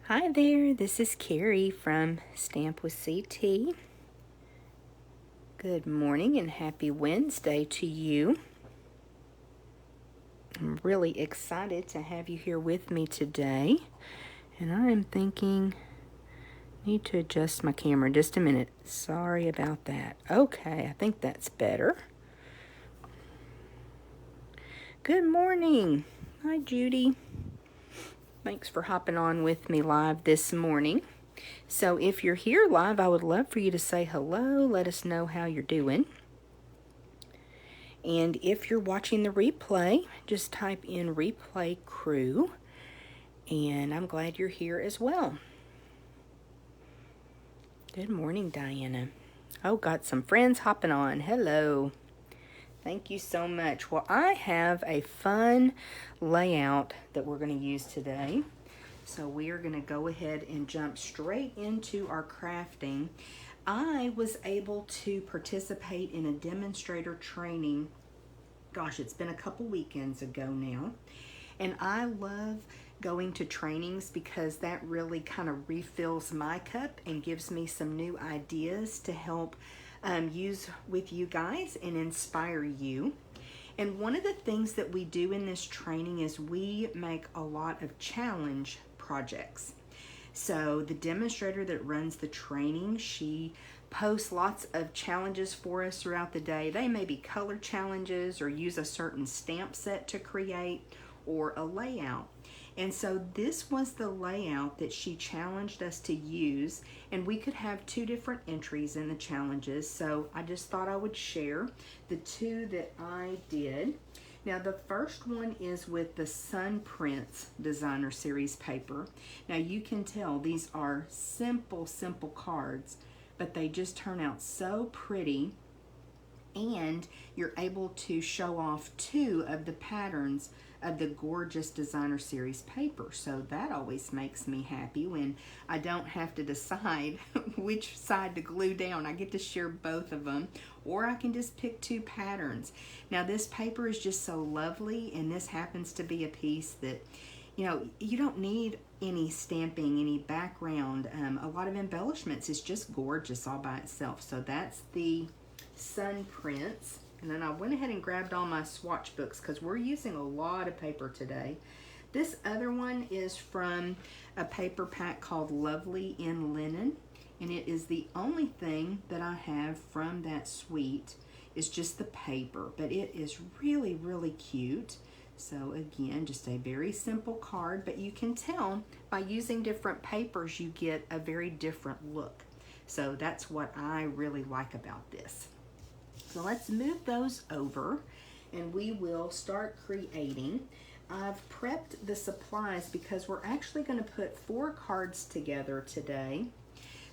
Hi there, this is Carrie from Stamp with CT. Good morning and happy Wednesday to you. I'm really excited to have you here with me today. And I am thinking, need to adjust my camera just a minute. Sorry about that. Okay, I think that's better. Good morning. Hi, Judy. Thanks for hopping on with me live this morning. So if you're here live, I would love for you to say hello. Let us know how you're doing. And if you're watching the replay, just type in replay crew. And I'm glad you're here as well. Good morning, Diana. Oh, got some friends hopping on. Hello. Thank you so much. Well, I have a fun layout that we're going to use today. So we are going to go ahead and jump straight into our crafting. I was able to participate in a demonstrator training. Gosh, it's been a couple weekends ago now. And I love going to trainings because that really kind of refills my cup and gives me some new ideas to help use with you guys and inspire you. And one of the things that we do in this training is we make a lot of challenge projects. So the demonstrator that runs the training, she posts lots of challenges for us throughout the day. They may be color challenges or use a certain stamp set to create or a layout. And so this was the layout that she challenged us to use, and we could have two different entries in the challenges. So I just thought I would share the two that I did. Now the first one is with the Sun Prints Designer Series paper. Now you can tell these are simple cards, but they just turn out so pretty, and you're able to show off two of the patterns of the gorgeous Designer Series paper. So that always makes me happy when I don't have to decide which side to glue down. I get to share both of them, or I can just pick two patterns. Now this paper is just so lovely, and this happens to be a piece that, you know, you don't need any stamping, any background. A lot of embellishments is just gorgeous all by itself. So that's the Sun Prints. And then I went ahead and grabbed all my swatch books because we're using a lot of paper today. This other one is from a paper pack called Lovely in Linen, and it is the only thing that I have from that suite is just the paper, but it is really cute. So again, just a very simple card, but you can tell by using different papers you get a very different look. So that's what I really like about this. So let's move those over and we will start creating. I've prepped the supplies because we're actually going to put 4 cards together today.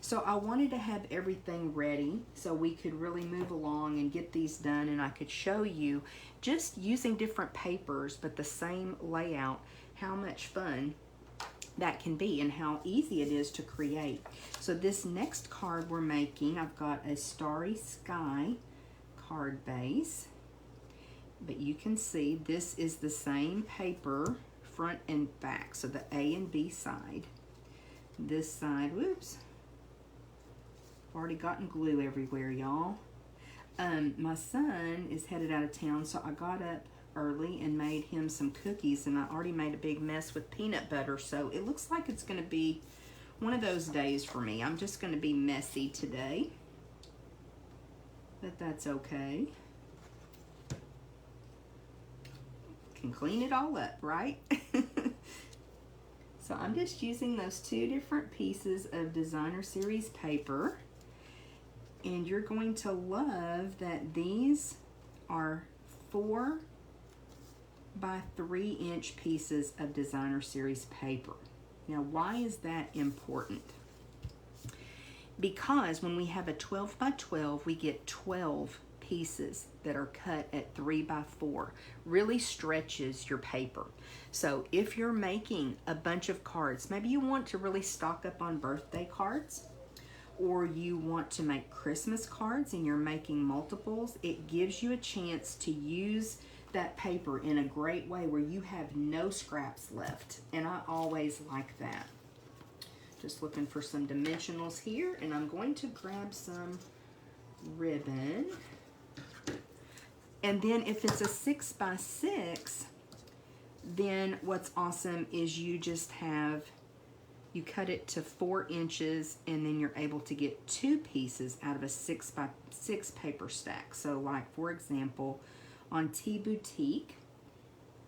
So I wanted to have everything ready so we could really move along and get these done, and I could show you just using different papers but the same layout how much fun that can be and how easy it is to create. So this next card we're making, I've got a Starry Sky Card base, but you can see this is the same paper front and back, so the A and B side. This side, whoops, already gotten glue everywhere, y'all. My son is headed out of town, so I got up early and made him some cookies, and I already made a big mess with peanut butter, so it looks like it's going to be one of those days for me. I'm just going to be messy today, but that's okay. Can clean it all up, right? So I'm just using those 2 different pieces of Designer Series paper, and you're going to love that these are 4 by 3 inch pieces of Designer Series paper. Now, why is that important? Because when we have a 12 by 12, we get 12 pieces that are cut at 3 by 4. Really stretches your paper. So if you're making a bunch of cards, maybe you want to really stock up on birthday cards, or you want to make Christmas cards and you're making multiples, it gives you a chance to use that paper in a great way where you have no scraps left, and I always like that. Just looking for some dimensionals here, and I'm going to grab some ribbon. And then if it's a 6x6, then what's awesome is you cut it to 4 inches, and then you're able to get 2 pieces out of a 6x6 paper stack. So like, for example, on Tea Boutique,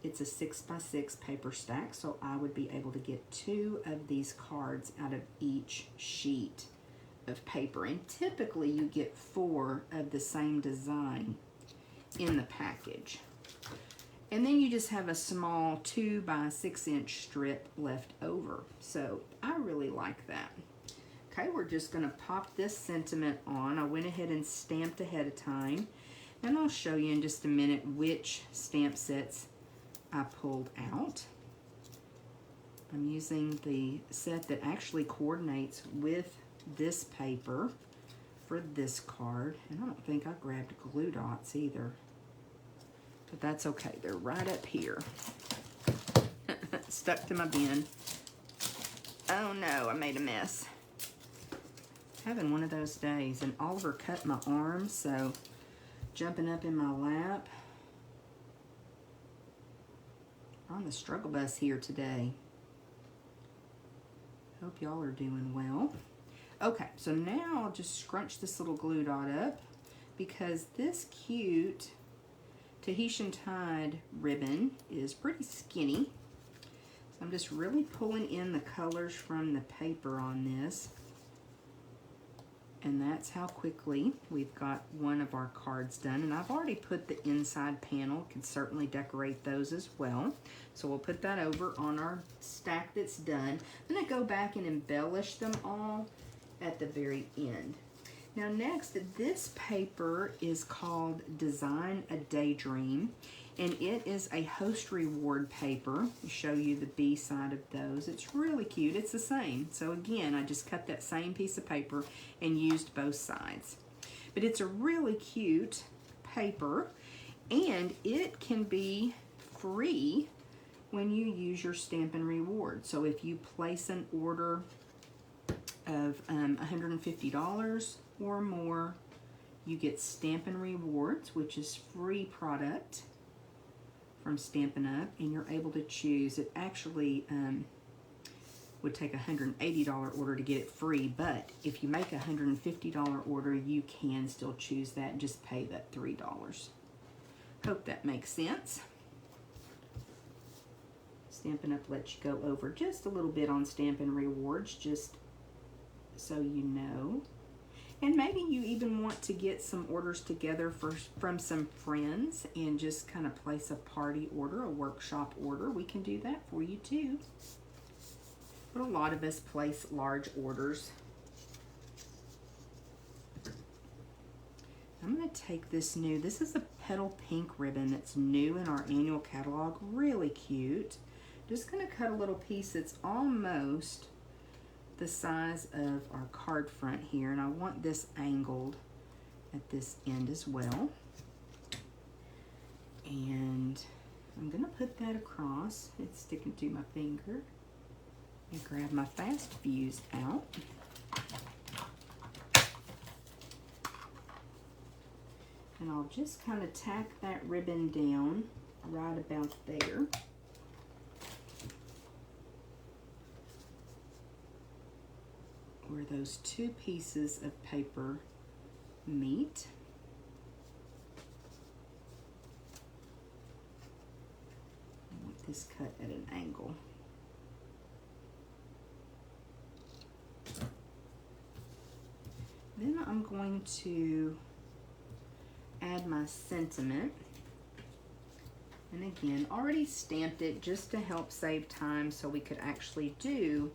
it's a 6x6 paper stack, so I would be able to get 2 of these cards out of each sheet of paper. And typically you get 4 of the same design in the package. And then you just have a small 2 by 6 inch strip left over. So I really like that. Okay, we're just gonna pop this sentiment on. I went ahead and stamped ahead of time, and I'll show you in just a minute which stamp sets I pulled out. I'm using the set that actually coordinates with this paper for this card. And I don't think I grabbed glue dots either, but that's okay. They're right up here. Stuck to my bin. Oh no, I made a mess. Having one of those days, and Oliver cut my arm, so jumping up in my lap. On the struggle bus here today. Hope y'all are doing well. Okay, so now I'll just scrunch this little glue dot up, because this cute Tahitian tied ribbon is pretty skinny. So I'm just really pulling in the colors from the paper on this. And that's how quickly we've got one of our cards done. And I've already put the inside panel. Could certainly decorate those as well. So we'll put that over on our stack that's done. I'm gonna go back and embellish them all at the very end. Now next, this paper is called Design a Daydream, and it is a host reward paper. I'll show you the B side of those. It's really cute. It's the same. So again, I just cut that same piece of paper and used both sides. But it's a really cute paper, and it can be free when you use your Stampin' Reward. So if you place an order of $150 or more, you get Stampin' Rewards, which is free product from Stampin' Up, and you're able to choose. It actually would take a $180 order to get it free, but if you make a $150 order, you can still choose that and just pay that $3. Hope that makes sense. Stampin' Up lets you go over just a little bit on Stampin' Rewards, just so you know. And maybe you even want to get some orders together from some friends and just kind of place a party order, a workshop order. We can do that for you too. But a lot of us place large orders. I'm going to take this is a petal pink ribbon that's new in our annual catalog. Really cute. Just going to cut a little piece that's almost the size of our card front here, and I want this angled at this end as well. And I'm gonna put that across. It's sticking to my finger. And grab my fast fuse out. And I'll just kind of tack that ribbon down right about there. Where those 2 pieces of paper meet. I want this cut at an angle. Then I'm going to add my sentiment. And again, already stamped it just to help save time so we could actually do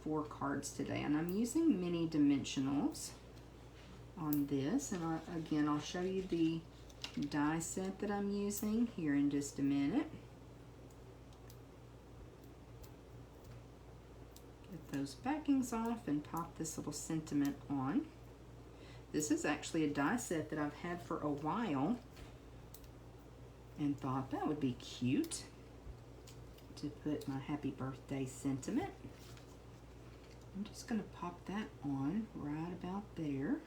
4 cards today, and I'm using mini dimensionals on this, and again I'll show you the die set that I'm using here in just a minute. Get those backings off and pop this little sentiment on. This is actually a die set that I've had for a while and thought that would be cute to put my happy birthday sentiment. I'm just going to pop that on right about there.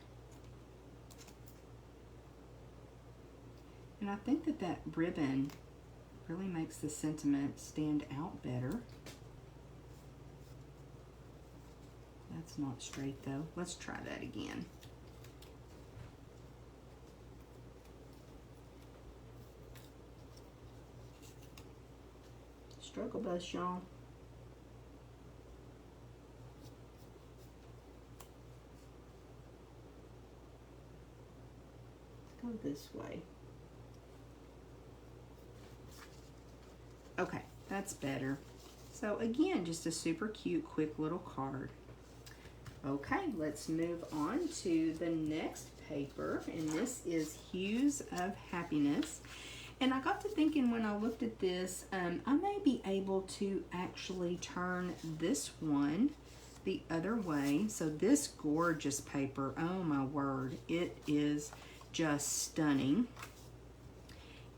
And I think that that ribbon really makes the sentiment stand out better. That's not straight though. Let's try that again. Struggle bus, y'all. Let's go this way. Okay, that's better. So again, just a super cute, quick little card. Okay, let's move on to the next paper, and this is Hughes of Happiness. And I got to thinking when I looked at this, I may be able to actually turn this one the other way. So this gorgeous paper, oh my word, it is just stunning.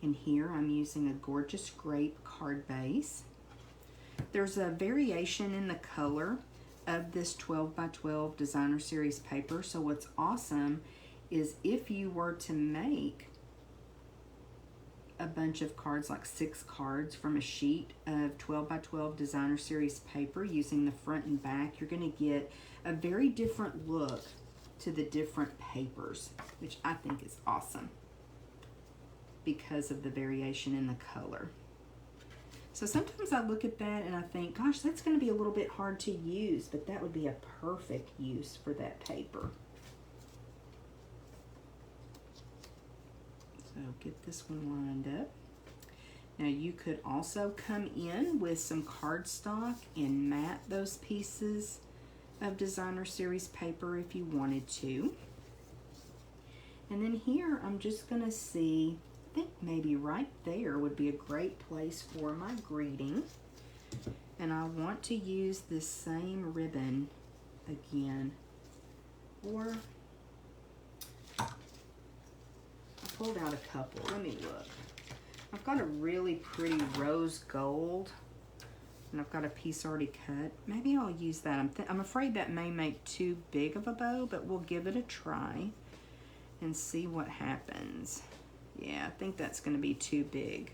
And here I'm using a gorgeous grape card base. There's a variation in the color of this 12 by 12 designer series paper. So what's awesome is if you were to make a bunch of cards, like 6 cards from a sheet of 12 by 12 designer series paper using the front and back, you're going to get a very different look to the different papers, which I think is awesome because of the variation in the color. So sometimes I look at that and I think, gosh, that's going to be a little bit hard to use, but that would be a perfect use for that paper. So get this one lined up. Now you could also come in with some cardstock and mat those pieces of designer series paper if you wanted to. And then here I'm just going to see, I think maybe right there would be a great place for my greeting. And I want to use this same ribbon again. Or I pulled out a couple. Let me look. I've got a really pretty rose gold, and I've got a piece already cut. Maybe I'll use that. I'm afraid that may make too big of a bow, but we'll give it a try and see what happens. Yeah, I think that's going to be too big.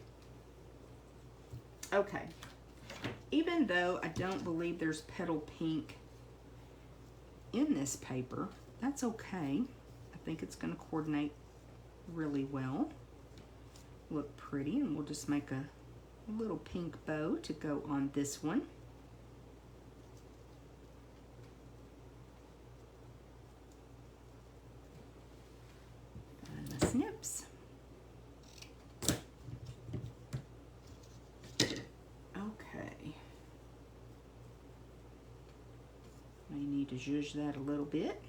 Okay. Even though I don't believe there's petal pink in this paper, that's okay. I think it's going to coordinate really well. Look pretty, and we'll just make a little pink bow to go on this one. And the snips. Okay. May need to zhuzh that a little bit.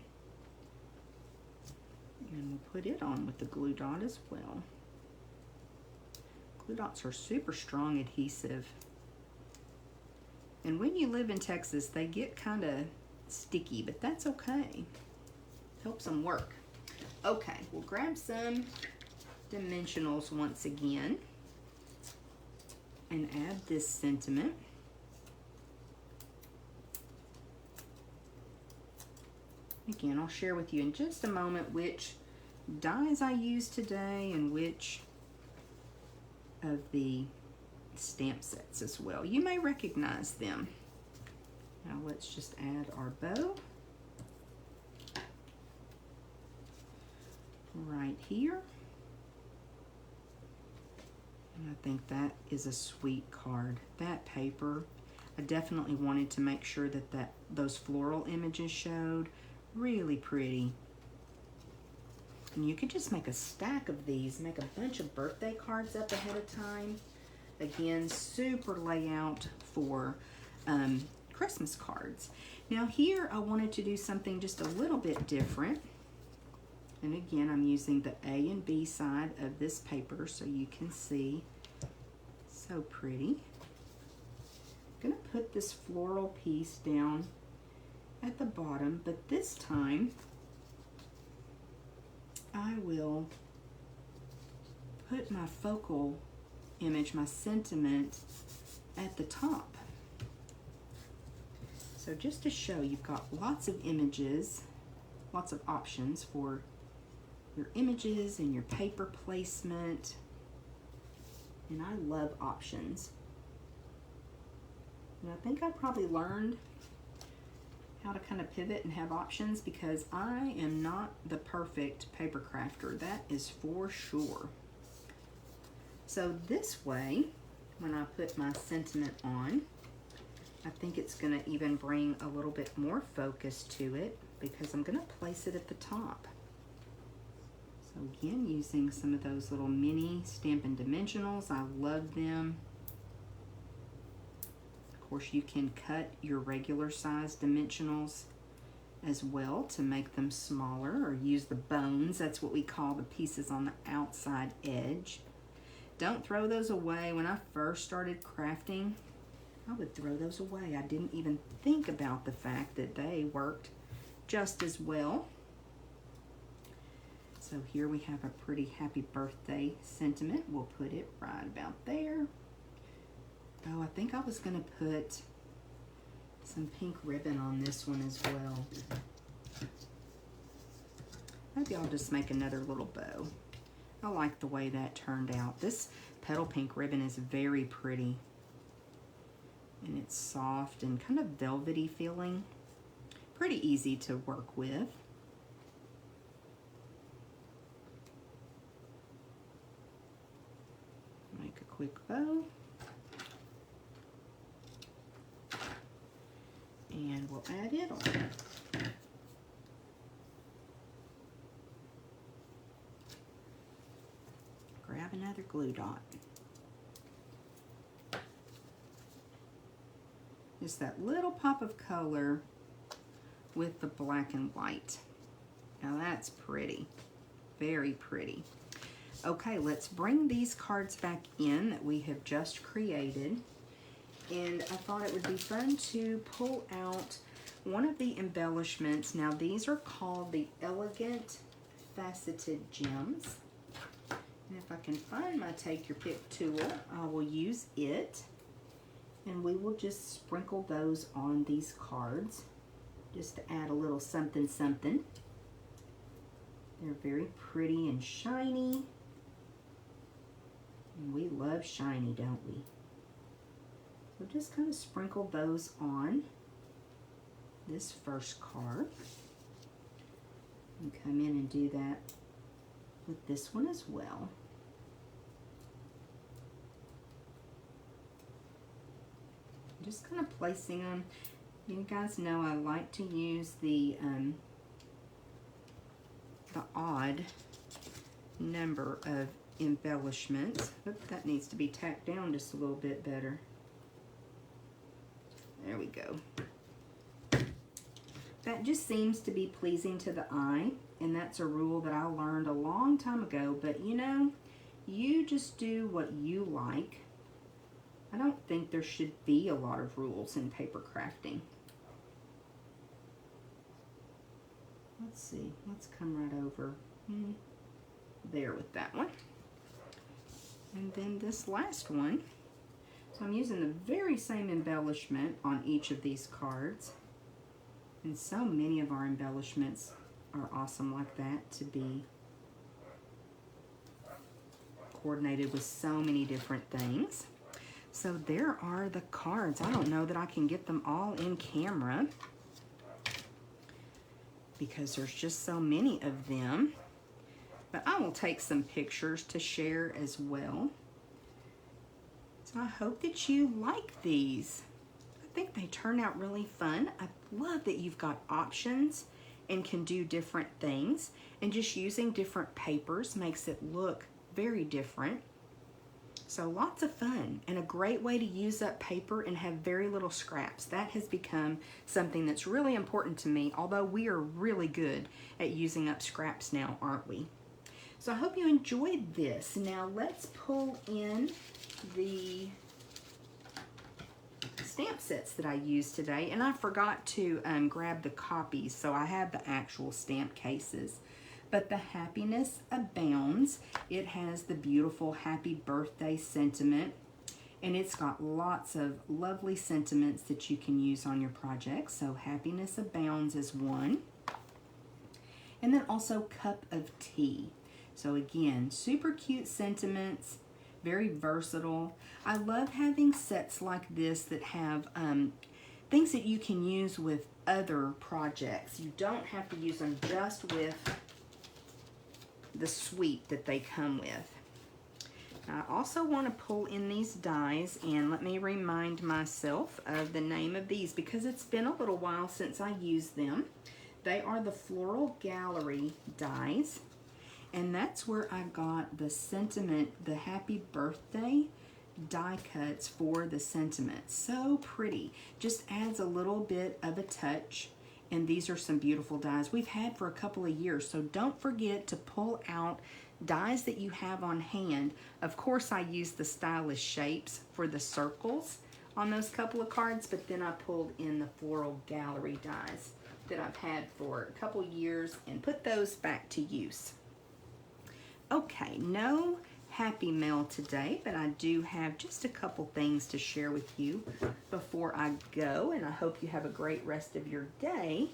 And we'll put it on with the glue dot as well. Glue dots are super strong adhesive. And when you live in Texas, they get kind of sticky, but that's okay. Helps them work. Okay, we'll grab some dimensionals once again and add this sentiment. Again, I'll share with you in just a moment which dies I used today and which of the stamp sets as well. You may recognize them. Now let's just add our bow right here. And I think that is a sweet card. That paper, I definitely wanted to make sure that those floral images showed. Really pretty. And you could just make a stack of these, make a bunch of birthday cards up ahead of time. Again, super layout for Christmas cards. Now here I wanted to do something just a little bit different. And again, I'm using the A and B side of this paper so you can see. So pretty. I'm gonna put this floral piece down at the bottom, but this time I will put my focal image, my sentiment, at the top. So So just to show, you've got lots of images, lots of options for your images and your paper placement. And I love options. And I think I probably learned how to kind of pivot and have options because I am not the perfect paper crafter, that is for sure. So this way, when I put my sentiment on, I think it's going to even bring a little bit more focus to it because I'm going to place it at the top. So again, using some of those little mini Stampin' Dimensionals, I love them. Of course, you can cut your regular size dimensionals as well to make them smaller, or use the bones. That's what we call the pieces on the outside edge. Don't throw those away. When I first started crafting, I would throw those away. I didn't even think about the fact that they worked just as well. So here we have a pretty happy birthday sentiment. We'll put it right about there. Oh, I think I was gonna put some pink ribbon on this one as well. Maybe I'll just make another little bow. I like the way that turned out. This petal pink ribbon is very pretty. And it's soft and kind of velvety feeling. Pretty easy to work with. Make a quick bow. And we'll add it on. Grab another glue dot. Just that little pop of color with the black and white. Now that's pretty, very pretty. Okay, let's bring these cards back in that we have just created. And I thought it would be fun to pull out one of the embellishments. Now these are called the Elegant Faceted Gems. And if I can find my Take Your Pick tool, I will use it. And we will just sprinkle those on these cards just to add a little something something. They're very pretty and shiny. And we love shiny, don't we? So just kind of sprinkle those on this first card. And come in and do that with this one as well. Just kind of placing them. You guys know I like to use the odd number of embellishments. Oop, that needs to be tacked down just a little bit better. There we go. That just seems to be pleasing to the eye, and that's a rule that I learned a long time ago, but you know, you just do what you like. I don't think there should be a lot of rules in paper crafting. Let's see, let's come right over there with that one. And then this last one. So I'm using the very same embellishment on each of these cards. And so many of our embellishments are awesome like that, to be coordinated with so many different things. So there are the cards. I don't know that I can get them all in camera because there's just so many of them. But I will take some pictures to share as well. So I hope that you like these. I think they turn out really fun. I love that you've got options and can do different things. And just using different papers makes it look very different. So lots of fun and a great way to use up paper and have very little scraps. That has become something that's really important to me, although we are really good at using up scraps now, aren't we? So I hope you enjoyed this. Now let's pull in the stamp sets that I used today, and I forgot to grab the copies, so I have the actual stamp cases. But the Happiness Abounds, it has the beautiful happy birthday sentiment, And it's got lots of lovely sentiments that you can use on your project. So Happiness Abounds is one. And then also Cup of Tea. So again, super cute sentiments, very versatile. I love having sets like this that have things that you can use with other projects. You don't have to use them just with the suite that they come with. I also want to pull in these dies, and let me remind myself of the name of these because it's been a little while since I used them. They are the Floral Gallery dies, and that's where I got the sentiment, the Happy Birthday die cuts for the sentiment. So pretty, just adds a little bit of a touch. And these are some beautiful dies we've had for a couple of years, so don't forget to pull out dies that you have on hand. Of course, I used the Stylish Shapes for the circles on those couple of cards, but then I pulled in the Floral Gallery dies that I've had for a couple years and put those back to use. Okay, no happy mail today, but I do have just a couple things to share with you before I go, and I hope you have a great rest of your day.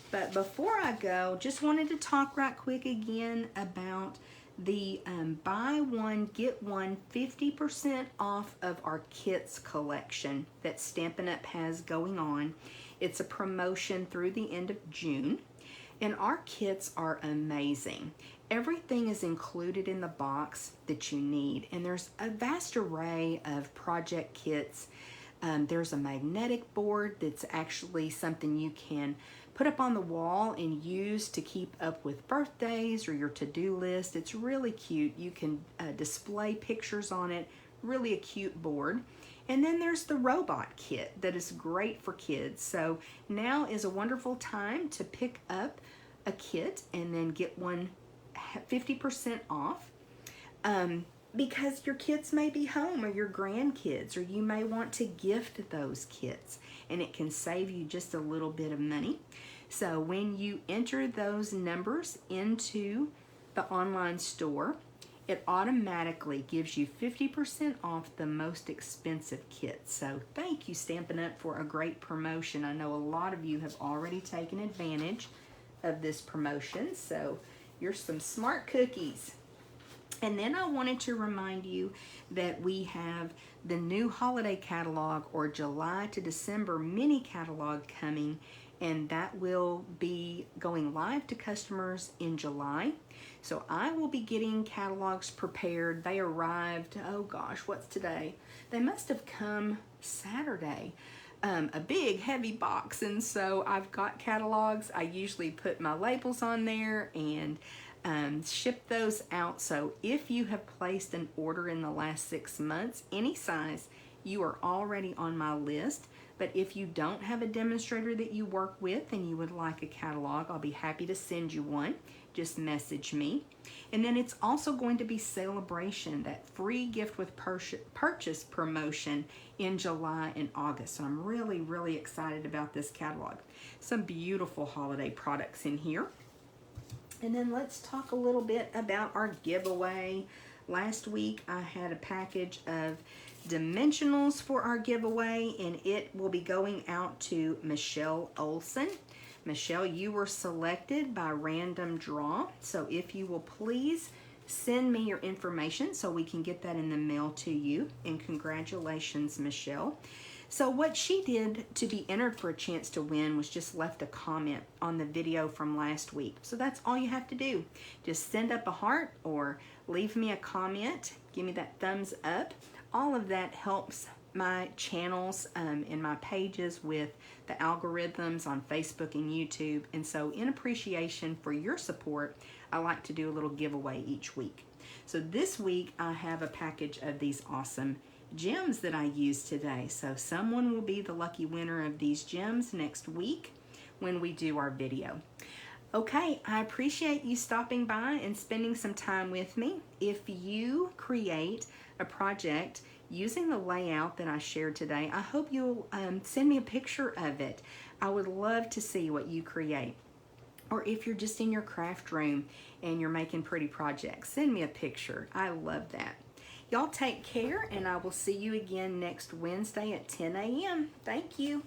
But before I go, just wanted to talk right quick again about the buy one, get one 50% off of our kits collection that Stampin' Up! Has going on. It's a promotion through the end of June, and our kits are amazing. Everything is included in the box that you need, and there's a vast array of project kits. There's a magnetic board that's actually something you can put up on the wall and use to keep up with birthdays or your to-do list. It's really cute. You can display pictures on it. Really a cute board. And then there's the robot kit that is great for kids. So now is a wonderful time to pick up a kit and then get one 50% off. Because your kids may be home, or your grandkids, or you may want to gift those kits, and it can save you just a little bit of money. So when you enter those numbers into the online store, it automatically gives you 50% off the most expensive kits. So thank you, Stampin' Up! For a great promotion. I know a lot of you have already taken advantage of this promotion, so you're some smart cookies. And then I wanted to remind you that we have the new holiday catalog, or July to December mini catalog, coming, and that will be going live to customers in July. So I will be getting catalogs prepared. They arrived, oh gosh, what's today? They must have come Saturday. A big heavy box, and so I've got catalogs. I usually put my labels on there and ship those out. So if you have placed an order in the last 6 months, any size, you are already on my list. But if you don't have a demonstrator that you work with and you would like a catalog, I'll be happy to send you one. Just message me. And then it's also going to be Celebration, that free gift with purchase promotion in July and August. So I'm really, really excited about this catalog. Some beautiful holiday products in here. And then let's talk a little bit about our giveaway. Last week I had a package of dimensionals for our giveaway, and it will be going out to Michelle Olson. Michelle, you were selected by random draw, so if you will please send me your information so we can get that in the mail to you. And congratulations, Michelle. So what she did to be entered for a chance to win was just left a comment on the video from last week. So that's all you have to do. Just send up a heart or leave me a comment. Give me that thumbs up. All of that helps my channels and my pages with the algorithms on Facebook and YouTube. And so in appreciation for your support, I like to do a little giveaway each week. So this week I have a package of these awesome gems that I used today. So someone will be the lucky winner of these gems next week when we do our video. Okay, I appreciate you stopping by and spending some time with me. If you create a project using the layout that I shared today, I hope you'll send me a picture of it. I would love to see what you create. Or if you're just in your craft room and you're making pretty projects, send me a picture. I love that. Y'all take care, and I will see you again next Wednesday at 10 a.m. Thank you.